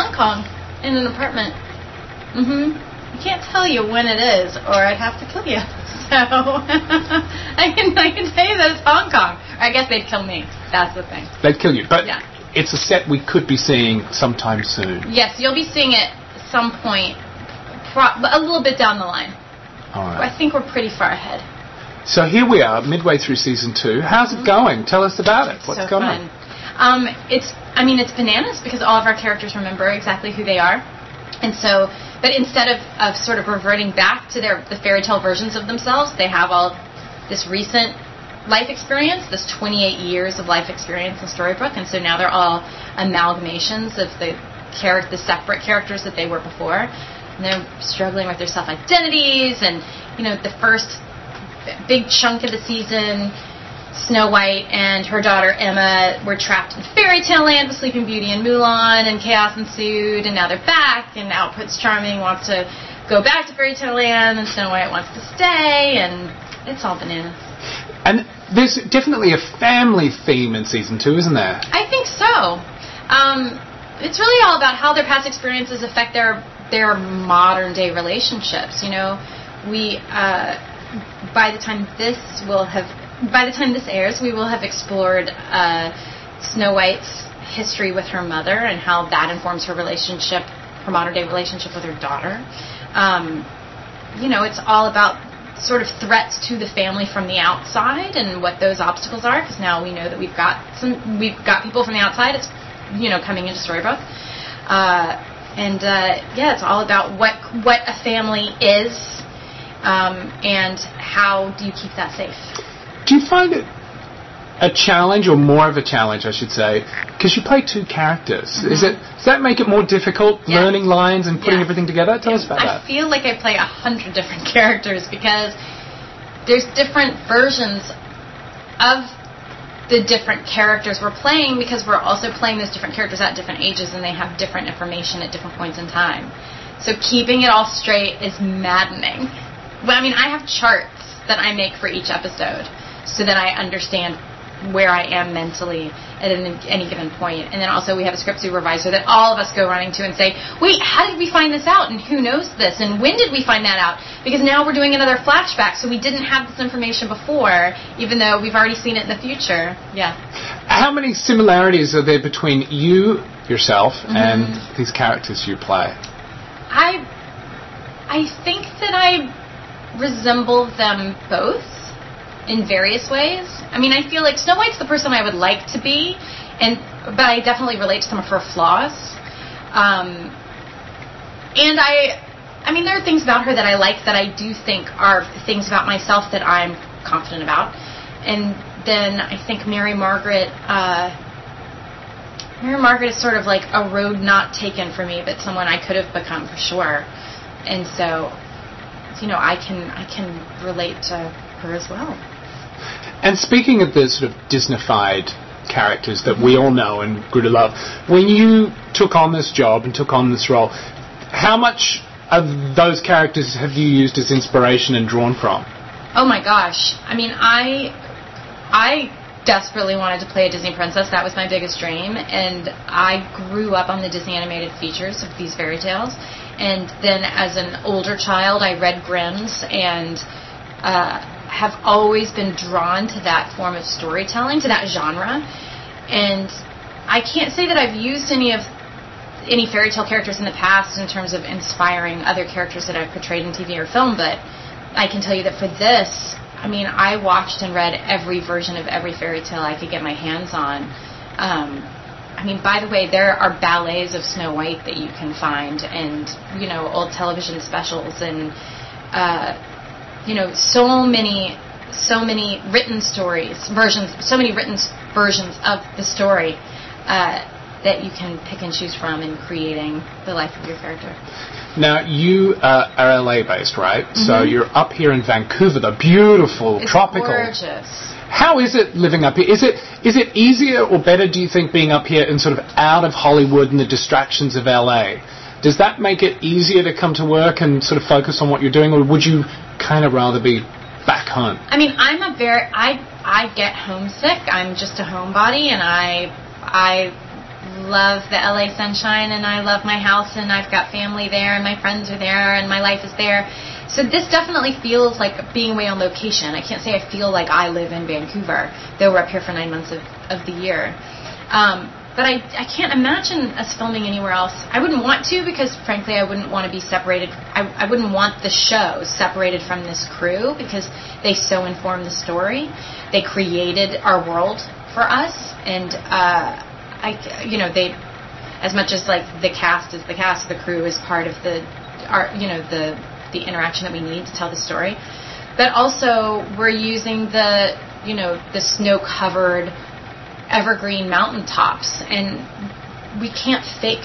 Hong Kong in an apartment. I can't tell you when it is, or I'd have to kill you. So I can tell you that it's Hong Kong. Or I guess they'd kill me. That's the thing. They'd kill you, but it's a set we could be seeing sometime soon. Yes, you'll be seeing it some point, a little bit down the line. All right. I think we're pretty far ahead. So here we are, midway through season 2. How's it going? Tell us about it. What's going on? It's bananas because all of our characters remember exactly who they are, and so. But instead of sort of reverting back to the fairy tale versions of themselves, they have all this recent life experience, this 28 years of life experience in Storybrooke, and so now they're all amalgamations of the separate characters that they were before. And they're struggling with their self-identities, and the first big chunk of the season, Snow White and her daughter Emma were trapped in fairy tale land with Sleeping Beauty and Mulan, and chaos ensued, and now they're back, and now Prince Charming wants to go back to fairy tale land, and Snow White wants to stay, and it's all bananas. And there's definitely a family theme in season 2, isn't there? I think so. It's really all about how their past experiences affect their modern day relationships. By the time this airs, we will have explored Snow White's history with her mother and how that informs her modern-day relationship with her daughter. It's all about sort of threats to the family from the outside and what those obstacles are, because now we know that we've got people from the outside. It's coming into Storybrooke, it's all about what a family is, and how do you keep that safe. Do you find it a challenge, or more of a challenge, I should say, because you play 2 characters? Does that make it more difficult, learning lines and putting everything together? Tell us about that. I feel like I play 100 different characters because there's different versions of the different characters we're playing, because we're also playing those different characters at different ages, and they have different information at different points in time. So keeping it all straight is maddening. Well, I have charts that I make for each episode, so that I understand where I am mentally at any given point. And then also we have a script supervisor that all of us go running to and say, wait, how did we find this out? And who knows this? And when did we find that out? Because now we're doing another flashback, so we didn't have this information before, even though we've already seen it in the future. Yeah. How many similarities are there between yourself, and these characters you play? I think that I resemble them both in various ways. I feel like Snow White's the person I would like to be, but I definitely relate to some of her flaws. And there are things about her that I like that I do think are things about myself that I'm confident about. And then I think Mary Margaret is sort of like a road not taken for me, but someone I could have become for sure. And so, I can relate to her as well. And speaking of the sort of Disney-fied characters that we all know and grew to love, when you took on this job and took on this role, how much of those characters have you used as inspiration and drawn from? Oh my gosh. I desperately wanted to play a Disney princess. That was my biggest dream. And I grew up on the Disney animated features of these fairy tales. And then as an older child, I read Grimm's and have always been drawn to that form of storytelling, to that genre. And I can't say that I've used any fairy tale characters in the past in terms of inspiring other characters that I've portrayed in TV or film, but I can tell you that for this, I watched and read every version of every fairy tale I could get my hands on. By the way, there are ballets of Snow White that you can find, and, old television specials, and, so many written versions of the story that you can pick and choose from in creating the life of your character. Now, you are LA-based, right? Mm-hmm. So you're up here in Vancouver, the beautiful, tropical. It's gorgeous. How is it living up here? Is it easier or better, do you think, being up here and sort of out of Hollywood and the distractions of LA? Does that make it easier to come to work and sort of focus on what you're doing, or would you kind of rather be back home? I get homesick. I'm just a homebody, and I love the LA sunshine, and I love my house, and I've got family there, and my friends are there, and my life is there. So this definitely feels like being away on location. I can't say I feel like I live in Vancouver, though we're up here for 9 months of the year. But I can't imagine us filming anywhere else. I wouldn't want to, because frankly I wouldn't want to be separated. I wouldn't want the show separated from this crew, because they so inform the story. They created our world for us, and they, as much as like the cast is the cast, the crew is part of the interaction that we need to tell the story. But also we're using the snow-covered evergreen mountaintops, and we can't fake